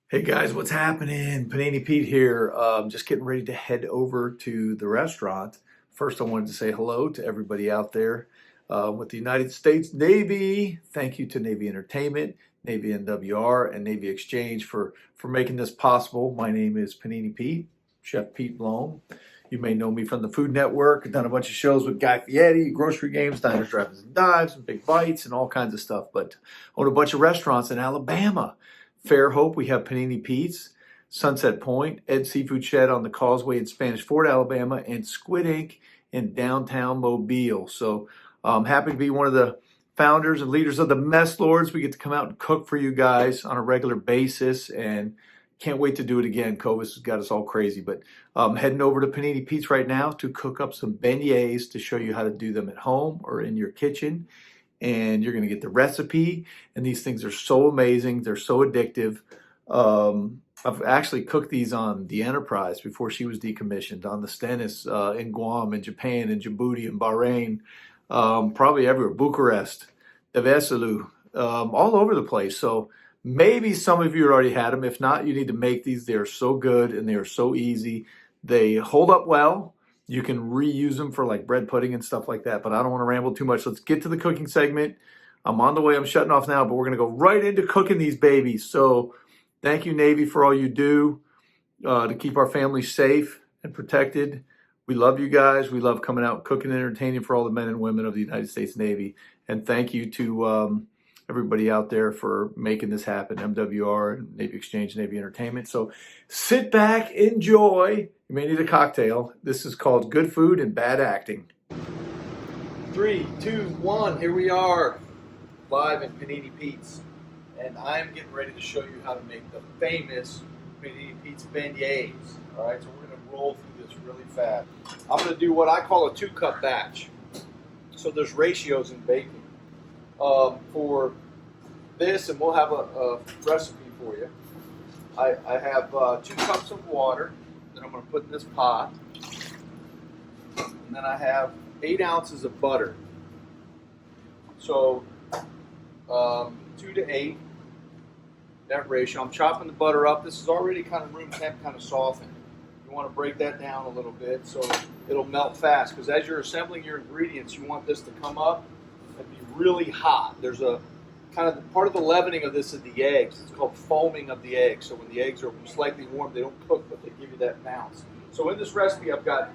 Hey guys, what's happening? Panini Pete here. Just getting ready to head over to the restaurant. First, I wanted to say hello to everybody out there with the United States Navy. Thank you to Navy Entertainment, Navy NWR, and Navy Exchange for making this possible. My name is Panini Pete, Chef Pete Blohme. You may know me from the Food Network. I've done a bunch of shows with Guy Fieri, Grocery Games, Diners, Drive-Ins, and Dives, and Big Bites, and all kinds of stuff. But I own a bunch of restaurants in Alabama. Fairhope, we have Panini Pete's, Sunset Point, Ed Seafood Shed on the Causeway in Spanish Fort, Alabama, and Squid Ink in downtown Mobile. So I'm happy to be one of the founders and leaders of the Mess Lords. We get to come out and cook for you guys on a regular basis, and can't wait to do it again. COVID has got us all crazy, but I'm heading over to Panini Pete's right now to cook up some beignets to show you how to do them at home or in your kitchen. And you're going to get the recipe. And these things are so amazing. They're so addictive. I've actually cooked these on the Enterprise before she was decommissioned, on the Stennis in Guam, in Japan, in Djibouti, in Bahrain, probably everywhere, Bucharest, Deveselu, all over the place. So maybe some of you already had them. If not, you need to make these. They are so good and they are so easy. They hold up well. You can reuse them for like bread pudding and stuff like that, but I don't want to ramble too much. Let's get to the cooking segment. I'm on the way. I'm shutting off now, but we're going to go right into cooking these babies. So thank you, Navy, for all you do to keep our families safe and protected. We love you guys. We love coming out, cooking and entertaining for all the men and women of the United States Navy. And thank you to everybody out there for making this happen, MWR, Navy Exchange, Navy Entertainment. So sit back, enjoy. You may need a cocktail. This is called Good Food and Bad Acting. 3, 2, 1, here we are, live in Panini Pete's. And I'm getting ready to show you how to make the famous Panini Pete's beignets. All right, so we're going to roll through this really fast. I'm going to do what I call a 2-cup batch. So there's ratios in baking. For this, and we'll have a recipe for you. I have 2 cups of water that I'm going to put in this pot. And then I have 8 ounces of butter. So 2 to 8, that ratio. I'm chopping the butter up. This is already kind of room temp, kind of softened. You want to break that down a little bit so it'll melt fast, because as you're assembling your ingredients, you want this to come up and be really hot. There's a kind of part of the leavening of this is the eggs. It's called foaming of the eggs. So when the eggs are slightly warm, they don't cook, but they give you that bounce. So in this recipe, I've got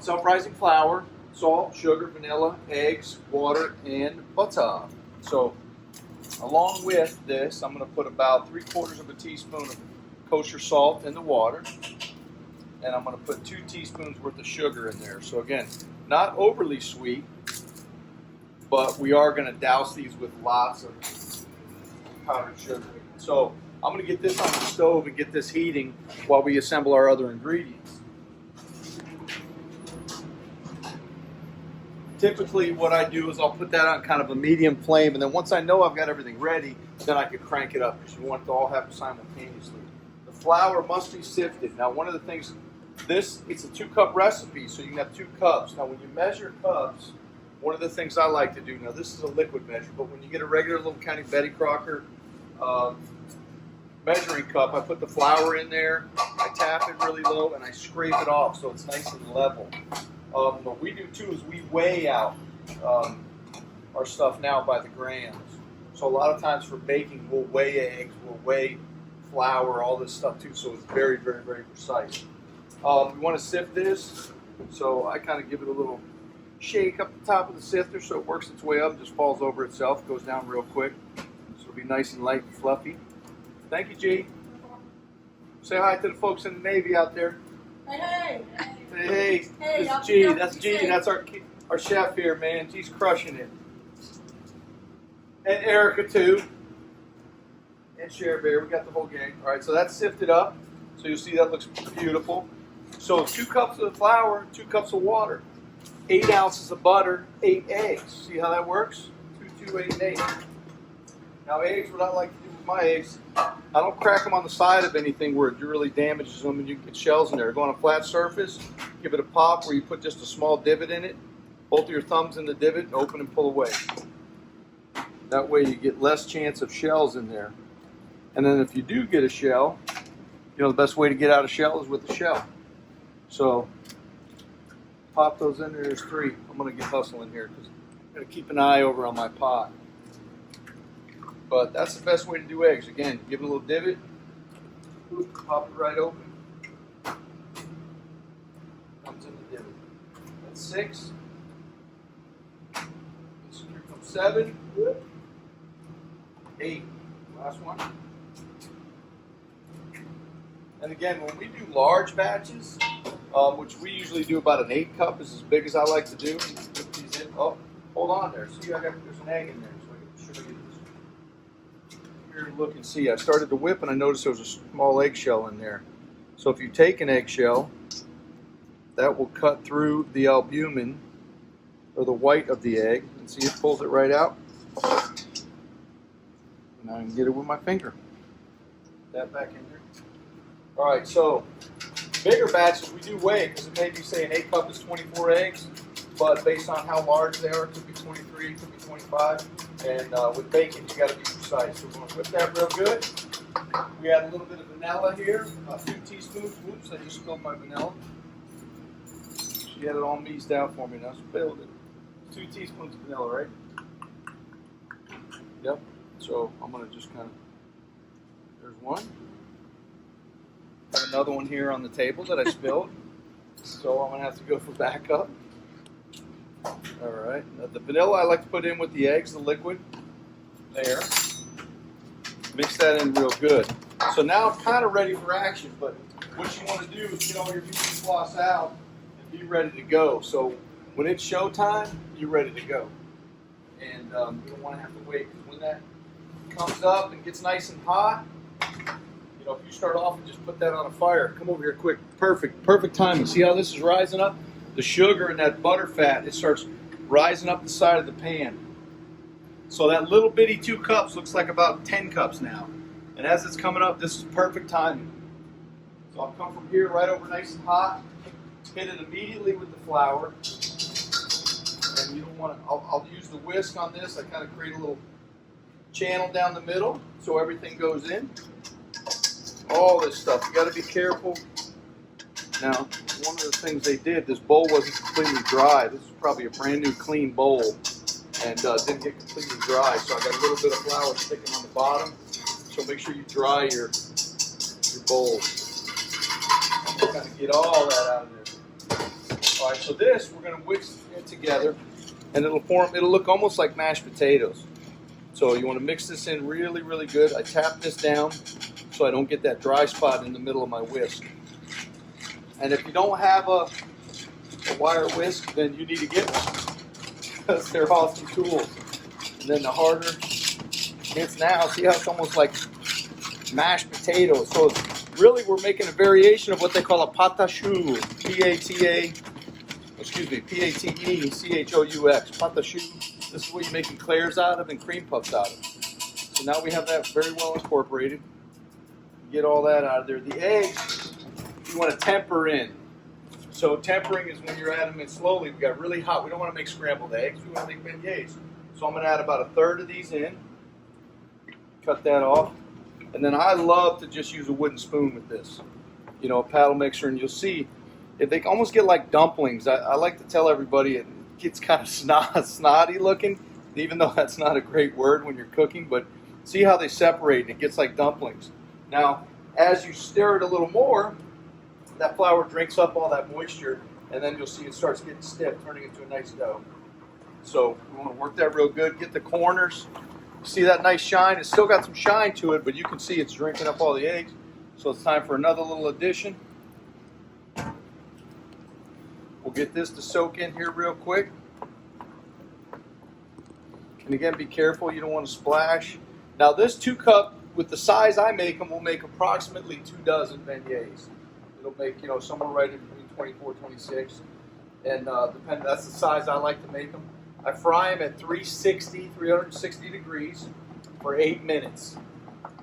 self-rising flour, salt, sugar, vanilla, eggs, water, and butter. So along with this, I'm going to put about 3/4 of a teaspoon of kosher salt in the water. And I'm going to put 2 teaspoons worth of sugar in there. So again, not overly sweet, but we are going to douse these with lots of powdered sugar. So I'm going to get this on the stove and get this heating while we assemble our other ingredients. Typically what I do is I'll put that on kind of a medium flame, and then once I know I've got everything ready, then I can crank it up, because you want it to all happen simultaneously. The flour must be sifted. Now one of the things, it's a 2-cup recipe, so you can have 2 cups. Now when you measure cups, one of the things I like to do, now this is a liquid measure, but when you get a regular little kind of Betty Crocker measuring cup, I put the flour in there, I tap it really low, and I scrape it off so it's nice and level. What we do too is we weigh out our stuff now by the grams. So a lot of times for baking, we'll weigh eggs, we'll weigh flour, all this stuff too, so it's very, very, very precise. We want to sift this, so I kind of give it a little shake up the top of the sifter so it works its way up, just falls over itself, goes down real quick. So it'll be nice and light and fluffy. Thank you, G. Say hi to the folks in the Navy out there. Hey, hey. Say hey. Hey, this is G. That's G. That's our chef here, man. G's crushing it. And Erica too. And Cher Bear. We got the whole gang. All right, so that's sifted up. So you'll see that looks beautiful. So 2 cups of flour, 2 cups of water. 8 ounces of butter, 8 eggs. See how that works? 2, 2, 8, 8. Now eggs, what I like to do with my eggs, I don't crack them on the side of anything where it really damages them and you can get shells in there. Go on a flat surface, give it a pop where you put just a small divot in it, both of your thumbs in the divot, and open and pull away. That way you get less chance of shells in there. And then if you do get a shell, you know, the best way to get out a shell is with a shell. So pop those in there. There's 3. I'm going to get hustling here because I'm going to keep an eye over on my pot. But that's the best way to do eggs. Again, give it a little divot, pop it right open. Comes in the divot. That's 6. Here comes 7. 8. Last one. And again, when we do large batches, which we usually do about an 8 cup, is as big as I like to do. Put these in. Oh, hold on there. See, there's an egg in there. So I should get this. Here, look and see. I started to whip, and I noticed there was a small eggshell in there. So if you take an eggshell, that will cut through the albumin, or the white of the egg, and see, it pulls it right out. And I can get it with my finger. Put that back in there. All right, so bigger batches we do weigh, because it may be say an 8 cup is 24 eggs, but based on how large they are, it could be 23, it could be 25. And with bacon, you got to be precise. So we're going to whip that real good. We add a little bit of vanilla here, 2 teaspoons. Whoops, I just spilled my vanilla. She had it all meased out for me, and I spilled it. 2 teaspoons of vanilla, right? Yep. So I'm going to just kind of, there's one. Have another one here on the table that I spilled. So I'm going to have to go for backup. All right. Now the vanilla I like to put in with the eggs, the liquid. There. Mix that in real good. So now I'm kind of ready for action, but what you want to do is get all your beauty floss out and be ready to go. So when it's showtime, you're ready to go. And you don't want to have to wait, because when that comes up and gets nice and hot, you know, if you start off and just put that on a fire, come over here quick. Perfect timing. See how this is rising up? The sugar and that butter fat, it starts rising up the side of the pan. So that little bitty 2 cups looks like about 10 cups now. And as it's coming up, this is perfect timing. So I'll come from here right over nice and hot, hit it immediately with the flour. And you don't want to, I'll use the whisk on this. I kind of create a little channel down the middle so everything goes in. All this stuff, you got to be careful. Now, one of the things they did, this bowl wasn't completely dry. This is probably a brand new clean bowl, and didn't get completely dry. So I got a little bit of flour sticking on the bottom. So make sure you dry your bowl. Kind of get all that out of there. All right, so this we're going to whisk it together, and it'll look almost like mashed potatoes. So you want to mix this in really, really good. I tap this down so I don't get that dry spot in the middle of my whisk. And if you don't have a wire whisk, then you need to get one, because they're awesome tools. And then the harder it's now, see how it's almost like mashed potatoes. So really we're making a variation of what they call a patachou, P-A-T-E-C-H-O-U-X, patachou. This is what you're making eclairs out of and cream puffs out of. So now we have that very well incorporated. Get all that out of there. The eggs, you want to temper in. So tempering is when you're adding them in slowly. We got really hot. We don't want to make scrambled eggs. We want to make beignets. So I'm going to add about 1/3 of these in. Cut that off. And then I love to just use a wooden spoon with this. You know, a paddle mixer, and you'll see if they almost get like dumplings. I like to tell everybody it gets kind of snotty looking, even though that's not a great word when you're cooking. But see how they separate, and it gets like dumplings. Now, as you stir it a little more, that flour drinks up all that moisture, and then you'll see it starts getting stiff, turning into a nice dough. So we want to work that real good. Get the corners. See that nice shine? It's still got some shine to it, but you can see it's drinking up all the eggs. So it's time for another little addition. We'll get this to soak in here real quick. And again, be careful. You don't want to splash. Now this 2 cup, with the size I make them, will make approximately 2 dozen beignets. It'll make, you know, somewhere right in between 24, 26. And that's the size I like to make them. I fry them at 360 degrees for 8 minutes.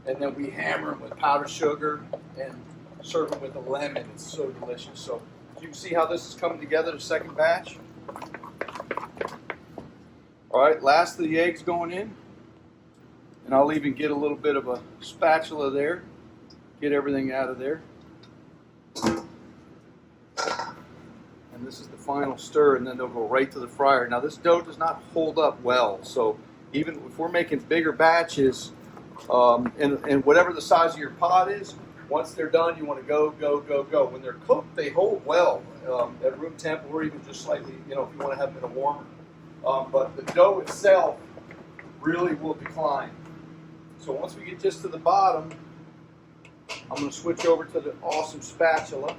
And then we hammer them with powdered sugar and serve them with a lemon. It's so delicious. So you can see how this is coming together, the second batch. All right, last of the eggs going in. And I'll even get a little bit of a spatula there, get everything out of there. And this is the final stir, and then they'll go right to the fryer. Now this dough does not hold up well, so even if we're making bigger batches, and whatever the size of your pot is, once they're done, you want to go, go, go, go. When they're cooked, they hold well at room temp, or even just slightly, if you want to have them in a warmer. But the dough itself really will decline. So once we get just to the bottom, I'm going to switch over to the awesome spatula.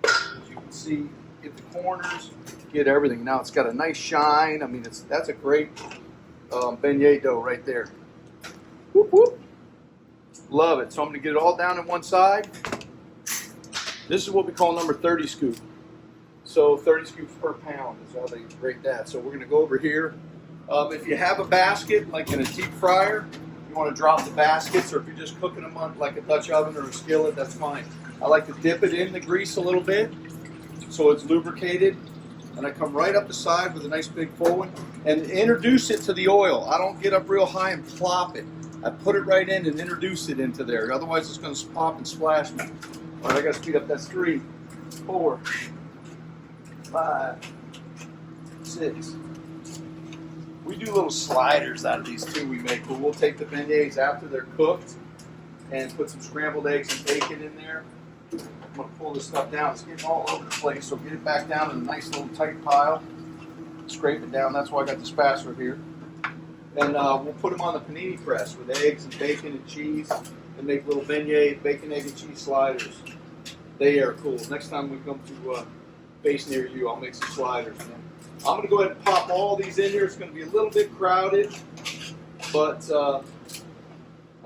As you can see, get the corners, get everything. Now it's got a nice shine. I mean, that's a great beignet dough right there. Whoop, whoop. Love it. So I'm going to get it all down on one side. This is what we call number 30 scoop. So 30 scoops per pound is how they rate that. So we're going to go over here. If you have a basket, like in a deep fryer, you want to drop the baskets, or if you're just cooking them on like a Dutch oven or a skillet, that's fine. I like to dip it in the grease a little bit so it's lubricated. And I come right up the side with a nice big full one and introduce it to the oil. I don't get up real high and plop it. I put it right in and introduce it into there. Otherwise, it's going to pop and splash me. All right, I got to speed up. That's 3, 4, 5, 6. We do little sliders out of these too. We make, but we'll take the beignets after they're cooked and put some scrambled eggs and bacon in there. I'm going to pull this stuff down. It's getting all over the place, so get it back down in a nice little tight pile. Scrape it down. That's why I got the spatula here. And we'll put them on the panini press with eggs and bacon and cheese and make little beignet, bacon, egg, and cheese sliders. They are cool. Next time we come to a base near you, I'll make some sliders. Man. I'm going to go ahead and pop all these in here. It's going to be a little bit crowded, but I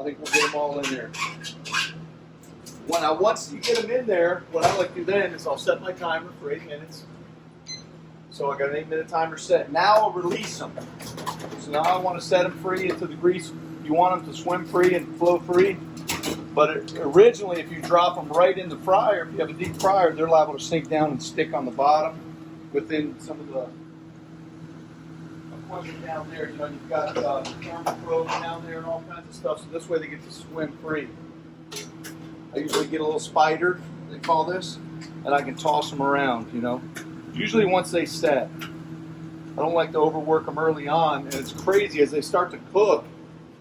think we'll get them all in there. Once you get them in there, what I like to do then is I'll set my timer for 8 minutes. So I got an 8-minute timer set. Now I'll release them. So now I want to set them free into the grease. You want them to swim free and flow free. But originally, if you drop them right in the fryer, if you have a deep fryer, they're liable to sink down and stick on the bottom within some of the equipment down there. You've got thermal probes down there and all kinds of stuff. So this way they get to swim free. I usually get a little spider, they call this, and I can toss them around, Usually once they set. I don't like to overwork them early on, and it's crazy as they start to cook.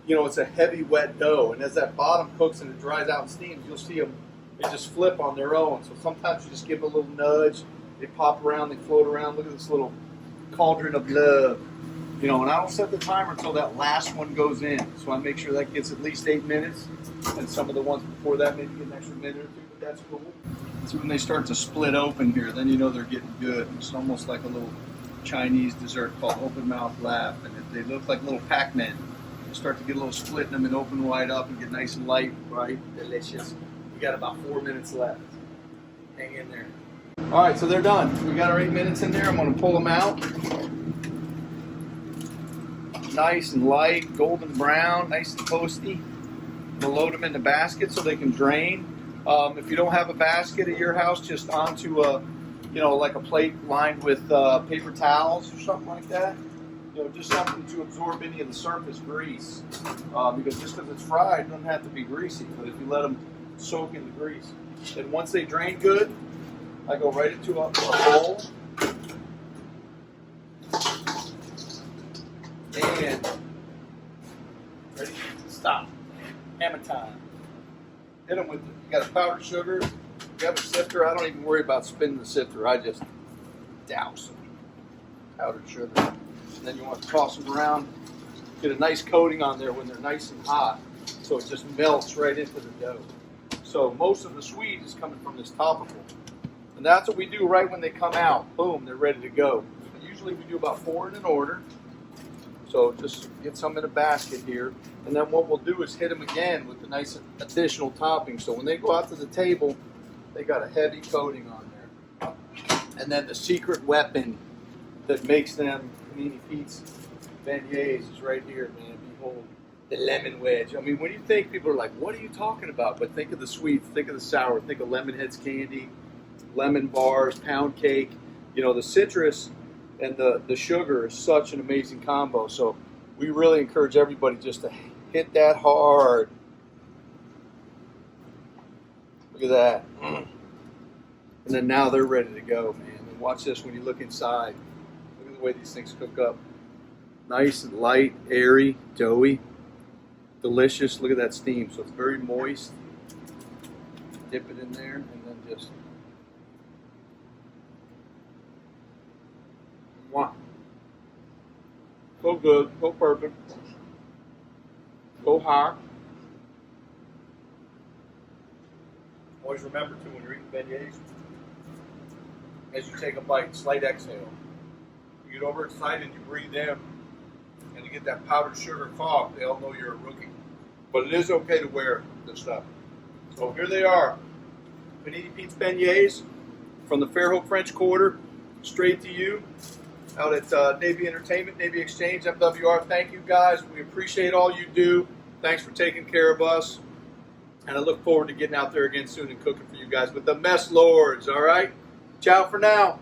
It's a heavy, wet dough, and as that bottom cooks and it dries out and steams, you'll see them, they just flip on their own. So sometimes you just give them a little nudge, they pop around, they float around. Look at this little cauldron of love. And I don't set the timer until that last one goes in. So I make sure that gets at least 8 minutes, and some of the ones before that maybe get an extra minute or two, but that's cool. So when they start to split open here, then they're getting good. It's almost like a little Chinese dessert called open mouth laugh, and they look like little Pac-Men. You start to get a little split in them and open wide up and get nice and light, right? Delicious. We got about 4 minutes left. Hang in there. All right, so they're done. We got our 8 minutes in there. I'm going to pull them out. Nice and light, golden brown, nice and toasty. We'll load them in the basket so they can drain. If you don't have a basket at your house, just onto a, like a plate lined with paper towels or something like that. Just something to absorb any of the surface grease. Because just because it's fried, it doesn't have to be greasy. But if you let them soak in the grease, then once they drain good, I go right into a bowl. And ready? Stop. Hammer time. Hit them with, you got a powdered sugar, you have a sifter. I don't even worry about spinning the sifter. I just douse them. Powdered sugar. And then you want to toss them around. Get a nice coating on there when they're nice and hot, so it just melts right into the dough. So most of the sweet is coming from this topical. And that's what we do right when they come out. Boom, they're ready to go. And usually we do about 4 in an order. So just get some in a basket here. And then what we'll do is hit them again with the nice additional topping. So when they go out to the table, they got a heavy coating on there. And then the secret weapon that makes them Panini Pete's beignets is right here, man. Behold, the lemon wedge. I mean, when you think, people are like, what are you talking about? But think of the sweet, think of the sour, think of Lemonheads candy, lemon bars, pound cake. The citrus and the sugar is such an amazing combo. So we really encourage everybody just to hit that hard. Look at that. And then now they're ready to go, man. And watch this when you look inside. Look at the way these things cook up. Nice and light, airy, doughy, delicious. Look at that steam. So it's very moist. Dip it in there and then just wow. So good, so perfect, so hot. Always remember too when you're eating beignets, as you take a bite, slight exhale. You get overexcited, you breathe in, and you get that powdered sugar fog. They all know you're a rookie, but it is okay to wear this stuff. So here they are, Panini Pete's beignets from the Fairhope French Quarter, straight to you. Out at Navy Entertainment, Navy Exchange, FWR. Thank you guys. We appreciate all you do. Thanks for taking care of us. And I look forward to getting out there again soon and cooking for you guys with the Mess Lords. All right? Ciao for now.